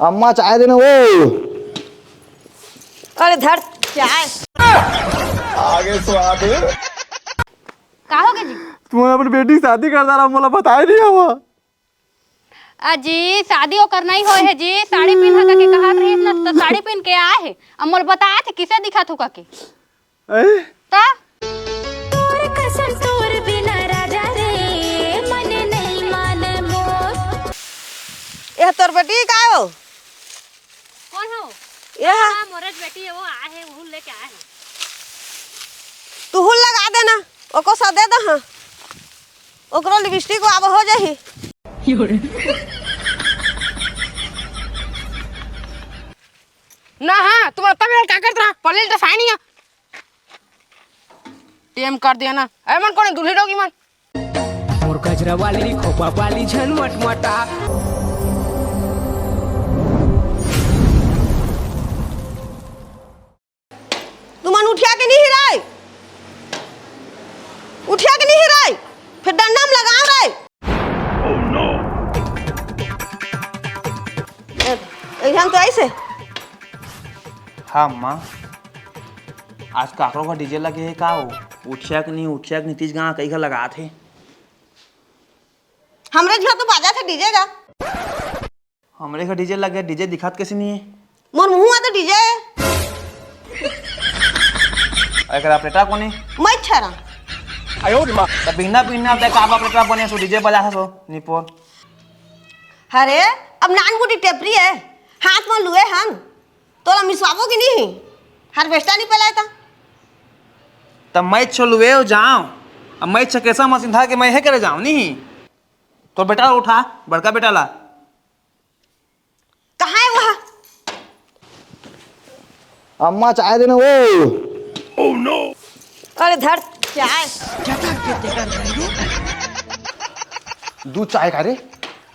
अम्मा चाय देना वो। अरे धर चाय। आगे स्वाद का हो गया जी? तुम्हारे अपनी बेटी की शादी कर रहा मोला बताया नहीं हुआ। अजी शादी वो करना ही हो है जी। साड़ी पहन के कहा रही ना तो साड़ी पहन के आए है। अमोल बताया थे किसे दिखा थूका के ता तोर कसम तोर बिना राजा रे मन नहीं माने मोर। यह तोर बेटी का हो? कौन हो? यह मोरज बेटी है, वो आए है, वो लेके आए हैं। तू हुल लगा देना, ओको सा दे दे। हाँ ओकरो लिपस्टिक अब हो जाही। ना हाँ तुम तब क्या करते रहा पहले तो साइन ही टीएम कर दिया ना। अरे मन कौन दूल्हे डोगी मन मोर गजरा वाली खोपा वाली झनमट मटा। तुमन उठिया के नहीं हिराई, उठिया के नहीं हिराई, फिर डंडा में लगाओ रे। एग्जाम तो ऐसे। हाँ माँ, आज काकरों का डीजे लगे है का हो? उठिया कि नहीं उठिया कि नीतीश गाँव कई का लगा थे। हमरे घर तो बाजा था डीजे का। हमरे का डीजे लगे, डीजे दिखात कैसे नहीं है? मोर मुँह तो डीजे है। अगर आप प्लेटा कोने मैं छरा तब बिना बिना आप का प्लेटा बने सो डीजे बजा सो निपोर। अरे अब नान बूटी टेपरी है, हाथ में लुए हम तोला मिसवाबो की नहीं हार्वेस्टर नहीं पलाया था। तब मैं चलुए जाऊँ, अब मैं कैसा मशीन था कि मैं है करे जाऊँ नहीं। तो बेटा उठा, बड़का बेटा ला। कहाँ है वह? अम्मा चाय देना वो। अरे धर चाय। दूध चाय खा रे।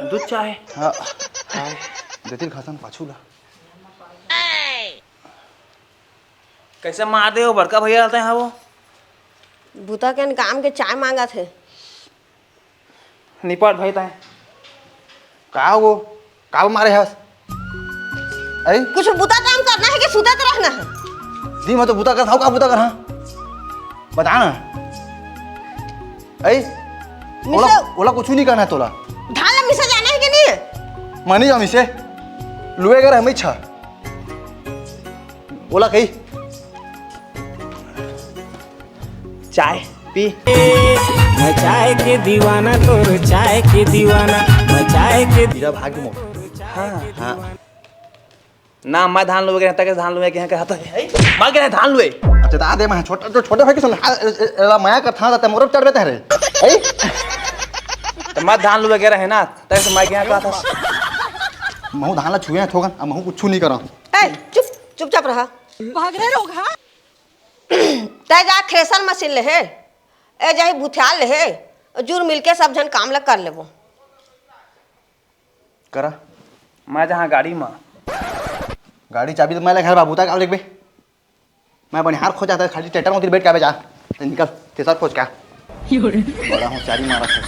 दूध चाहे हाँ देती खासन पाछू ला। कैसे मार दे हो बड़का भैया रहते हैं वो बूता के काम के चाय मांगा थे। निपट भाई ताए का वो का मारे हस? अरे कुछ बूता काम करना है कि सुते तो रहना है? दी मैं तो बूता कर था का बूता कर। हाँ बता ना। ओला ओला कुछ नहीं करना है तोला। धान ला मिसा जाना है कि नहीं? मानी जाम इसे लुए कर हमें इच्छा ओला कही चाय पी। मैं चाय के दीवाना तोर चाय के दीवाना मैं चाय के मेरा भाग्य मोट। हाँ हाँ ना मैं धान लुए के तक धान लुए के यहाँ कहता है मार के धान लुए। अच्छा ता दे मैं छोटा जो छोटे भाई के संग माया का था त मोर चढ़ बेते रे। तो मैं धान लुए के रहे ना तैसे मैं के यहाँ कहता था महू धान ला छुए थोगन अब महू कुछ नहीं करा। चुप चुपचाप रहा। भाग रहे लोग। हाँ तय जा थ्रेसर मशीन ले है ए जाही बुथियाल ले है जुर मिलके सब जन काम लग कर लेबो करा। मैं जहाँ गाड़ी में गाड़ी चाबी तो मैं ले घर बाबू तक देख बे मैं बनिहार खोजा था खाली ट्रैक्टर में बैठ के जा निकल तेसर खोज का बड़ा होशियारी मारा था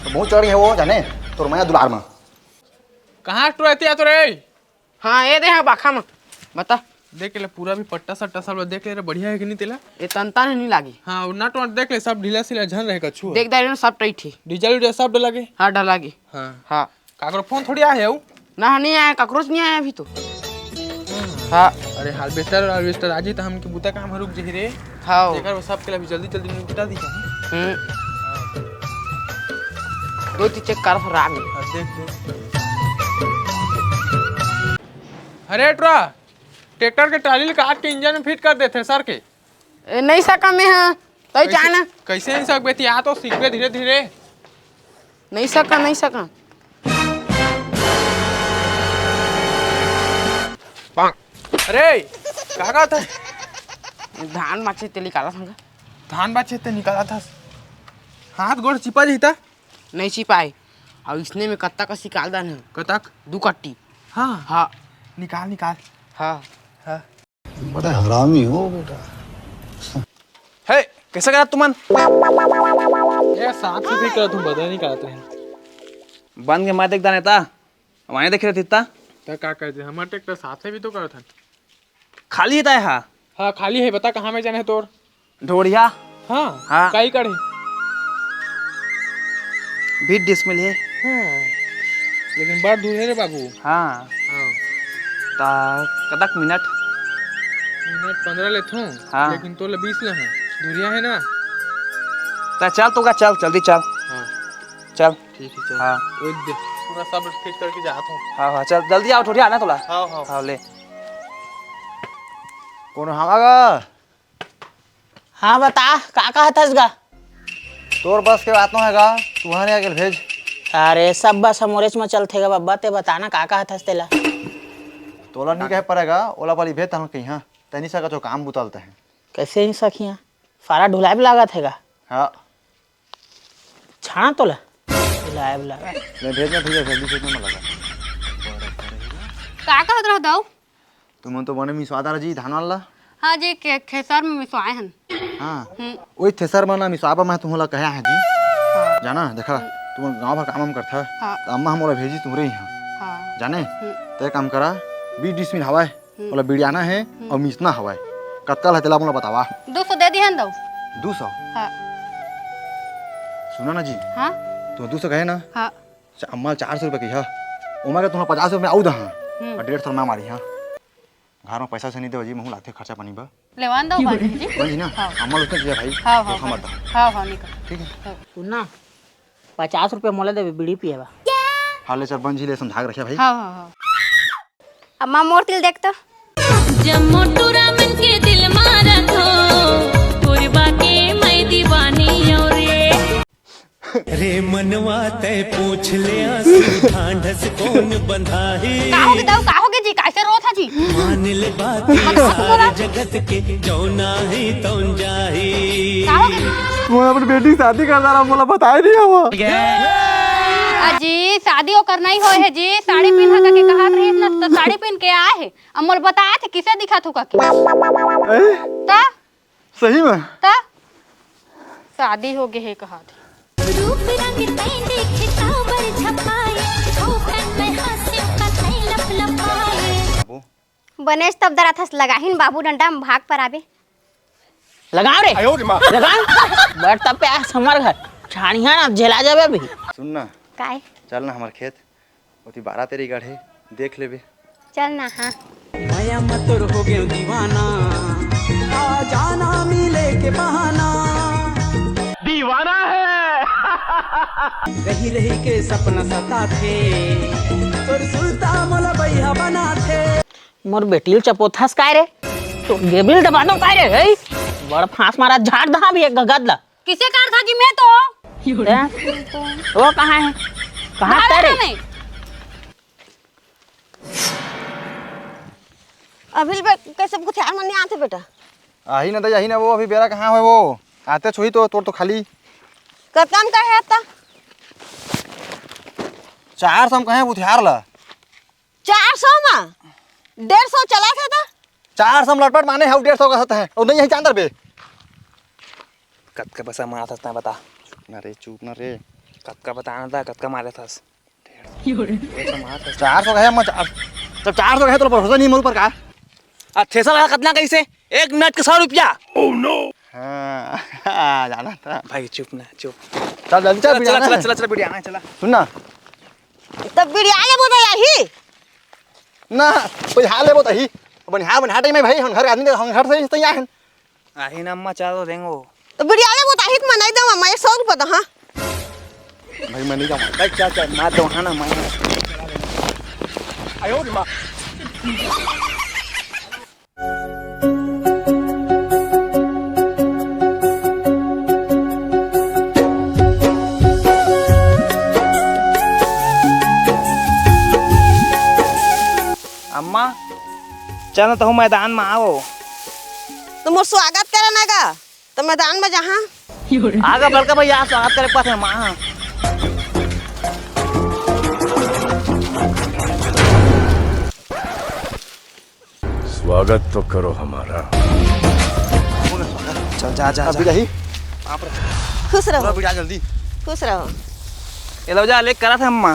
तो बहुत चढ़ी है वो जाने तो मैं दुलार में कहाँ तो रहती है तो रे। हाँ ये दे बाखा में बता देख ले पूरा भी पट्टा सट्टा सब देख ले बढ़िया है कि नहीं तेला ये तनता नहीं लागी। हाँ नट वट देख ले सब ढीला सिला झन रहे कछु देख दारी सब टाइट है डीजल उजल सब डलागे। हाँ डलागे। हाँ हाँ काकरो फोन थोड़ी आया है ना नहीं आया काकरोच नहीं आया अभी तो। हाँ अरे हार्वेस्टर आज ही तो हम के बूता काम रुक जही रे। हाँ देखकर वो सब के लिए जल्दी जल्दी निपटा दी चाहिए। दो ती चेक कर फिर आगे देख अरे ट्रा ट्रैक्टर के टाली काट के इंजन में फिट कर देते सर के नहीं सका मैं। हाँ तो चाहना कैसे नहीं सक बेटी आ तो सीख ले धीरे धीरे नहीं सका नहीं सका। अरे का था धान बाचे ते निकाला था धान बाचे ते निकाला था हाथ गोड़ चिपा जीता नहीं चिपाए और इसने में कत्ता का सिकाल दान है कतक दू कट्टी। हाँ हाँ निकाल निकाल। हाँ हाँ बड़ा हरामी हो बेटा। है कैसा करा तुमन ये साफ सुथरी कर तुम बदल नहीं करते हैं बन के मैं देख दाने था वहीं देख रहे थे तो क्या कहते हैं हमारे ट्रैक्टर साथ भी तो करत हन। खाली है हाँ हाँ खाली है, बता कहाँ में जाना है तोर। ढोड़िया हाँ हाँ। काई करे 20 डिसमिल है। हाँ लेकिन बड़ दूर है रे बाबू। हाँ हाँ ता कतक मिनट मिनट 15 लेत हूँ। हाँ। लेकिन तो 20 ले हैं, दूरिया है ना। ता चल तो का चल जल्दी चल। हाँ चल ठीक है चल। हाँ एक दे पूरा सब ठीक करके जाता हूँ। हाँ हाँ चल जल्दी आओ थोड़ी आना तोला। हाँ हाँ हाँ ले कौन हमागा हाँ बता का कहतस गा। तोर बस के बात न हैगा, तू वहाँ नहीं आके भेज। अरे सब बस हमोरेच में चलते गा बब्बा, ते बताना का कहतस तेला। तोला नहीं कहे पड़ेगा, ओला वाली भेज तहन कहीं। हाँ तनी सा का जो काम बुतलते हैं। कैसे ही सखिया सारा ढुलाई भी लागत हैगा। हाँ छाना तोला ढुलाई भी लागत। मैं भेजना भैया, जल्दी भेजने में लगा। का कहत रह दऊ। तुम तो बने मिसवादार जी धान वाला। हाँ जी खेसर में मिसवाए हन। हाँ वही थेसर बना मिसवाबा मैं तुम्हें कहा है जी। जाना देखा तुम गाँव भर काम करता है। हाँ। तो अम्मा हमारा भेजी तुम्हारे यहाँ हाँ जाने। तो काम करा 20 डिसमिल हवाए बोला बिड़ियाना है और मिसना हवाए। कत्कल है तेला बोला बतावा। 200 दे दी हन दऊ। 200 हाँ सुना ना जी, हाँ तुम 200 कहे ना। हाँ अम्मा 400 रुपये की है, उमा के तुम्हें 50 रुपये आऊ दहा और 150 मैं मारी। हाँ घर में पैसा से नहीं दे जी, महू लागते खर्चा पानी बा लेवान दऊ भाई जी। बन ना। अम्मा उसने किया भाई। हाँ हाँ धोखा मत दो। हाँ हाँ निकल। ठीक है। सुनना 50 रुपये मोले दे बीड़ी पिएबा। हाँ ले चल बन जी ले समझा के रखिया भाई। हाँ हाँ हाँ अम्मा मोर तिल देख तो। जब मोटू रामन के दिल मारा थो पूर्वा के मैं दीवानी और रे मनवा तय पूछ ले आंसू ढांढस कौन बंधा है। का होगे दऊ का होगे जी, कैसे रो था जी। मान ले बात सारे जगत के जो ना है तौन जाही। का होगे मैं अपनी बेटी की शादी करना रहा, बोला बताया नहीं हुआ। अजी शादी वो करना ही हो है जी। साड़ी पहना का के कहा रही ना, तो साड़ी पहन के आए है। अमोल बताया थे किसे दिखा थू का के ता सही में ता शादी हो गई है कहा थे। रूप रंग तई देखे सावर छपाए छौकन में हास्य का तई लपलपाए। बनेश तब दरा थस लगाहिन बाबू डंडा में भाग पर आवे। लगाओ रे लगा बैठ तब पे हमार घर छानिया ना झेला जावे अभी। सुनना काय चल ना हमारे खेत ओती 12 तेरी गढ़े देख लेबे। चल ना। हाँ माया मतुर हो गए दीवाना आ जाना मिले के बहाना दीवाना है। रही रही के सपना सता थे और सुल्तान मोला भैया बना थे। मोर बेटी चपोथास काय रे तो गेबिल दबानो काय रे हे बड़ फांस मारा झाड़ दहा भी एक गदला। किसे कार था जी मैं तो वो कहाँ है कहाँ तेरे। अभी कैसे बुथियार मन नहीं आते बेटा। आही ना तो यही ना, वो अभी बेरा कहाँ है वो आते छुई तो तोर तो खाली कब काम का है आता 400 कहे बुथियार ला। 400 में 150 चला था 400 लटपट माने है 150 का है और नहीं यही चांदर बे। कत का पैसा मारा था बता। ना रे चुप ना रे। कत का बताना था कत का मारे था। 400 कहे अम्मा 400 कहे तो भरोसा नहीं मोर पर का। थ्रेसर वाला कितना कैसे 1 मिनट के 100 रुपया। Oh no. हाँ जाना था भाई चुप ना चुप। चल जल्दी चल चला चला चला चला बिटिया चला। सुन ना तब बिड़िया ले बोला यही ना कोई हाल है वो तही बनिहार टाइम में भाई हम घर आदमी हम घर से तैयार हैं। आही ना अम्मा चालो देंगो तो बिड़िया ले बोला ही मैं नहीं दूंगा, मैं 100 रुपये दो। हाँ भाई मैं नहीं जाऊँगा। देख क्या क्या मार दो ना मैं। आयो मां अम्मा चल तो मैदान में आओ। तो मोर स्वागत करना का तो मैदान में जहाँ आगे बड़का भैया स्वागत करे पास है माँ। स्वागत तो करो हमारा। चल जा जा अभी रही खुश रहो बिटा जल्दी। खुश रहो। ये लो जा ले करा था अम्मा।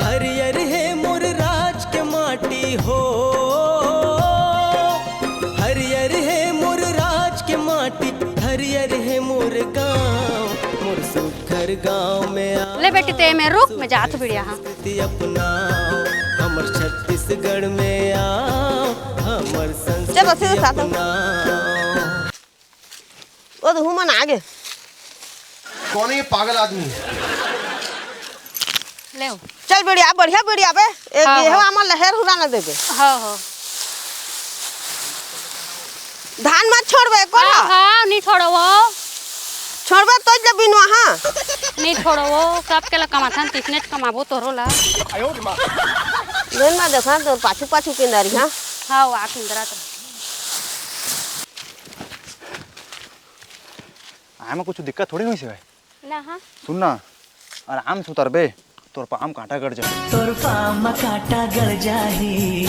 हरियर गांव में आओ, ले बेटी ते में रुक मैं जात बिड़िया हां संस्कृति अपनाओ, हमर छत्तीसगढ़ में आओ, हमर चल बस संस्कृति साथ में। अपनाओ। वो तो हुमन आगे कौन है ये पागल आदमी? ले चल बढ़िया बढ़िया बढ़िया बे एक हाँ, ये हाँ। हमार लहर हुरा ना देबे हां धान मत छोड़बे को हां नहीं छोड़ो वो छोड़बे तो जब बिनवा हां नहीं छोड़ो वो सब के ला कमाथन तिसने कमाबो तोरो ला दिन में देखा तो पाछू पाछू किंदारी हां हां वा किंदरा तो आए में कुछ दिक्कत थोड़ी हुई से भाई। ना हां सुन ना आराम से उतर बे, तोर पाम कांटा गड़ जाए। तोर पाम काटा गड़ जाही,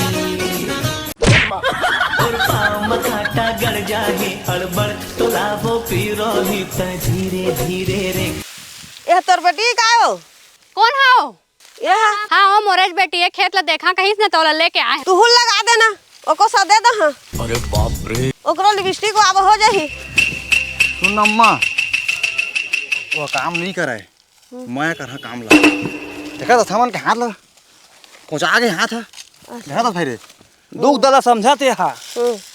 तोर पाम काटा गड़ जाही, अड़बड़ तो लाभो पीरो ही त धीरे धीरे रे। ये तोर बेटी का हो कौन हाओ ये हां ओ मोरेज बेटी ये खेत ला देखा कहीं से तोला लेके आए तू हुल लगा देना ओको सा दे द हां अरे बाप रे। ओकरो लिपस्टिक अब हो जाही। सुन अम्मा वो काम नहीं करे, मैं कर काम ला देखा तो सामान के हाथ लगा पहुंचा गए हाथ है देखा तो भाई रे दुख दादा समझाते हा,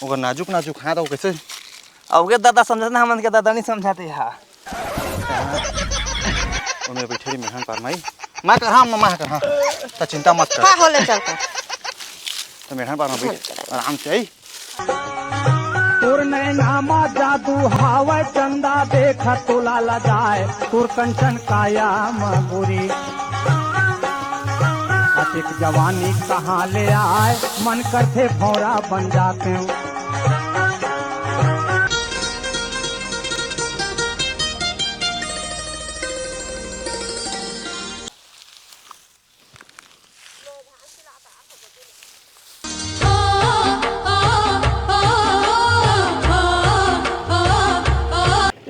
ओकर नाजुक नाजुक हाथ वो कैसे अवगे दादा समझाते हमन के दादा नहीं समझाते हा। उन्हें बैठे मेहमान पर मैं कर हाँ मम्मा कर हाँ तो चिंता मत कर हां हो ले चल कर तो मेहमान पर में बैठ आराम से आई। तोर नैनामा जादू हावै चंदा देखा तोला ला जाए, तोर कंचन काया मगुरी एक जवानी कहाँ ले आए, मन करते भौरा बन जाते हैं।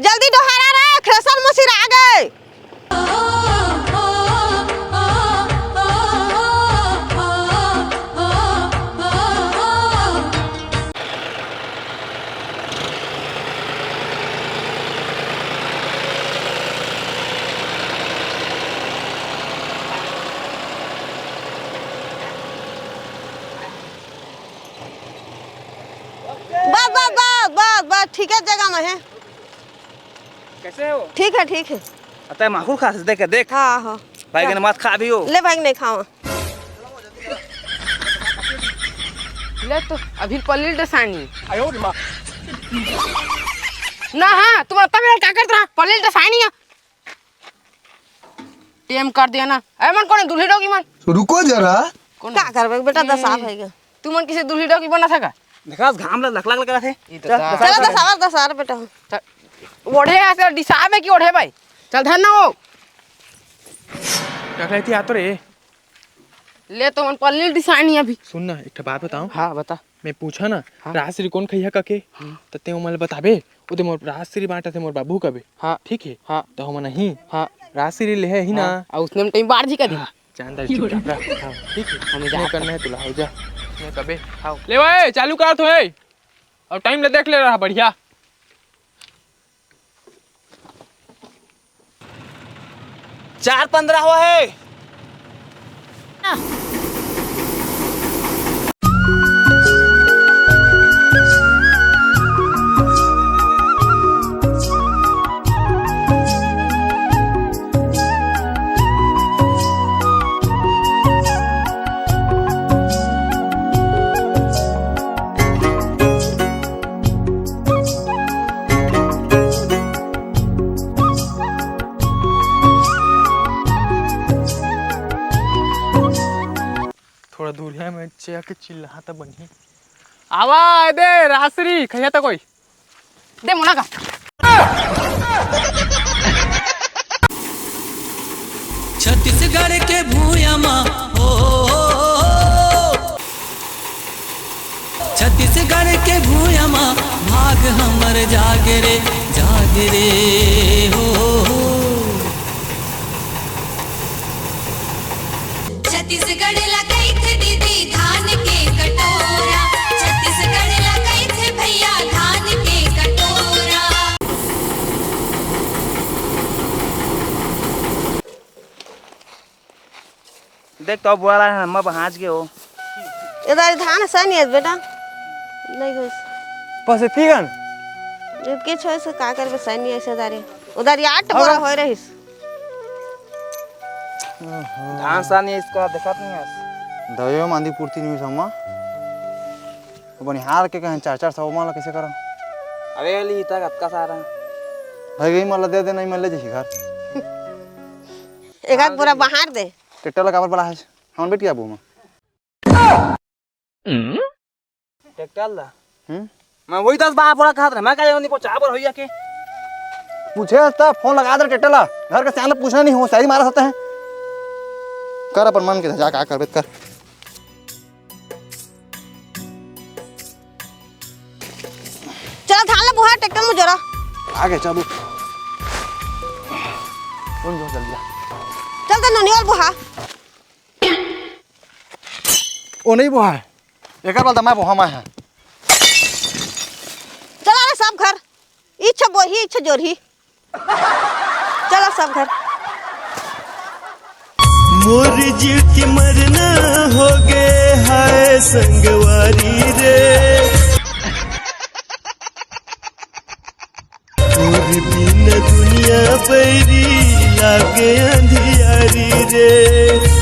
जल्दी दोहरा रे थ्रेसर मशीन आ गए। बस बस बस बस बस ठीक है जगह में है। कैसे हो? ठीक है ठीक है। अतः माखू खा से देख देख हाँ हाँ भाई के मत खा भी हो। ले भाई नहीं खावा ले तो अभी पल्ली डसानी ना हाँ तुम तब मेरा क्या करता पल्ली डसानी है टीएम कर दिया ना अरे मन कौन दूल्ही डोगी मन रुको जरा। क्या करबे बेटा दस आप है तू मन किसी दूल्ही डोगी बना था देखा घाम लग लग लग थे। चलो दस आवर बेटा ओढ़े ऐसे डिसाब है कि ओढ़े भाई चल धर ना वो क्या कहती आ तो रे ले तो मन पल्ली डिसानी अभी सुन ना एक बात बताऊं। हाँ बता मैं पूछा ना हाँ। राजश्री कौन खैया कके तो ते मला बताबे ओदे मोर राजश्री बांटा थे मोर बाबू कबे। हाँ ठीक है हाँ तो हम नहीं हाँ राजश्री ले है ही ना और उसने टाइम बाहर जी कर दी जानदार चुपचाप रह। हाँ, ठीक है हमें जो जा करना है तुला हो जा मैं कबे हाँ ले भाई चालू कर तो है और टाइम ले देख ले रहा बढ़िया 4:15 हुआ है। थोड़ा दूर है मैं चेक के चिल्लाता बनी आवा दे राजश्री खैया तो कोई दे मुना का छत्तीसगढ़ के भूयमा हो, छत्तीसगढ़ के भूयमा भाग हमर जागरे हो। छत्तीसगढ़ लगाई थे दीदी धान के कटोरा, छत्तीसगढ़ लगाई थे भैया धान के कटोरा। देख तो बोला है हम पहुंच गए हो इधर धान है नहीं है बेटा नहीं हो बस तीगन के छोय से का करबे सैनी ऐसे दारे उधर 8 बोरा होय रहिस धान सानी इसको देखत नहीं है दयो मांदी पूर्ति नहीं सम्मा बनिहार के कहें 400 माला कैसे करा अबे ली तक अतका सारा भाई गई माला दे दे नहीं मिल ले घर एक आध बोरा बाहर दे ट्रैक्टर लगा बड़ा है हम बेटी आबू में ट्रैक्टर ला मैं वही 10 बार बोला कहा था मैं कह नहीं पहुंचा पर होइया के पूछे था फोन लगा दे ट्रैक्टर ला घर के सियान पूछना नहीं हो सही मारा सकते हैं कर अपन मन के जा का कर बेत कर चलो धान ला बुहा ट्रैक्टर में जोरा आगे चलो कौन जो जल्दी चल तो ननियोल बुहा ओ नहीं बुहा है एक बार दमा बुहा में है चला रे सब घर इच्छा बोही इच्छा जोरही चलो सब घर मोर जीव की मरना हो गए हाय संगवारी रे और बिन दुनिया बैरी लागे अंधियारी रे